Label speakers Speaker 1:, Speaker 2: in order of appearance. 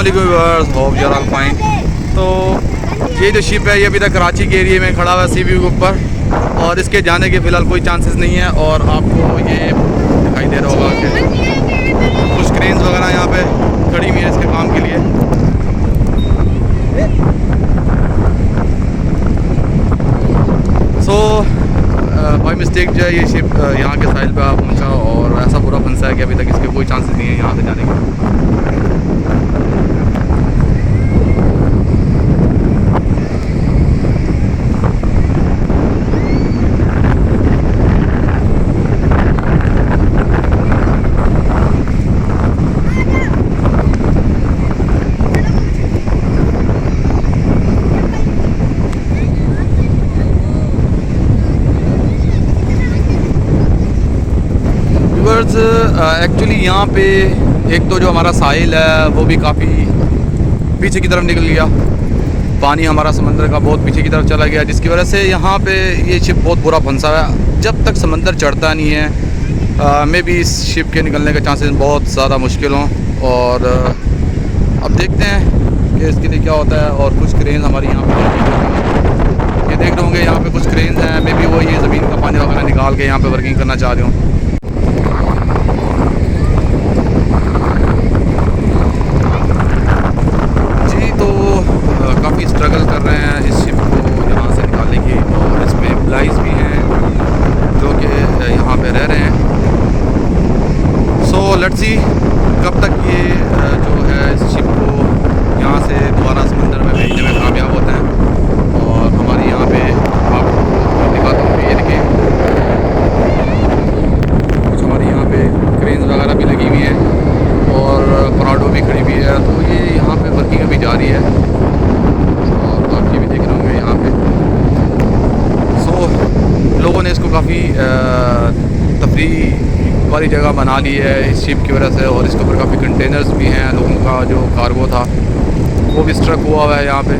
Speaker 1: Hope you are all fine. तो ये जो शिप है ये अभी तक कराची के एरिया में खड़ा हुआ है सी व्यू के ऊपर, और इसके जाने के फ़िलहाल कोई चांसेस नहीं है। और आपको ये दिखाई दे रहा होगा कि कुछ क्रेन्स वगैरह यहाँ पे खड़ी हुई है इसके काम के लिए। सो बाई मिस्टेक जो है ये शिप यहाँ के साहिल पे पहुँचा और ऐसा बुरा फंसा है कि अभी तक इसके कोई चांसेस नहीं है यहाँ से जाने के। एक्चुअली यहाँ पे एक तो जो हमारा साहिल है वो भी काफ़ी पीछे की तरफ निकल गया, पानी हमारा समंदर का बहुत पीछे की तरफ चला गया, जिसकी वजह से यहाँ पे ये शिप बहुत बुरा फंसा है। जब तक समंदर चढ़ता नहीं है मे भी इस शिप के निकलने के चांसेस बहुत ज़्यादा मुश्किल हों। और अब देखते हैं कि इसके लिए क्या होता है। और कुछ क्रेन हमारी यहाँ पे ये देख रहे होंगे, यहाँ पे कुछ क्रेन हैं, मे बी वो ये ज़मीन का पानी वगैरह निकाल के यहाँ पे वर्किंग करना चाह रहे हों। काफ़ी स्ट्रगल कर रहे हैं इस शिप को यहाँ से निकालने की, और इसमें एम्प्लॉइज़ भी हैं जो कि यहाँ पे रह रहे हैं। सो लेट्स सी कब तक ये जो है इस शिप को यहाँ से दोबारा समंदर में भेजने में कामयाब होते हैं। और हमारे यहाँ पे आपको दिखाता हूँ, ये देखिए कुछ हमारे यहाँ पे क्रेन्स वगैरह भी लगी हुई हैं और पराडो भी खड़ी हुई है। तो ये यहाँ पे वर्किंग अभी जारी है। लोगों ने इसको काफ़ी तफरीह वाली जगह बना ली है इस शिप की वजह से, और इसके ऊपर काफ़ी कंटेनर्स भी हैं। लोगों का जो कार्गो था वो भी स्ट्रक हुआ है यहाँ पे।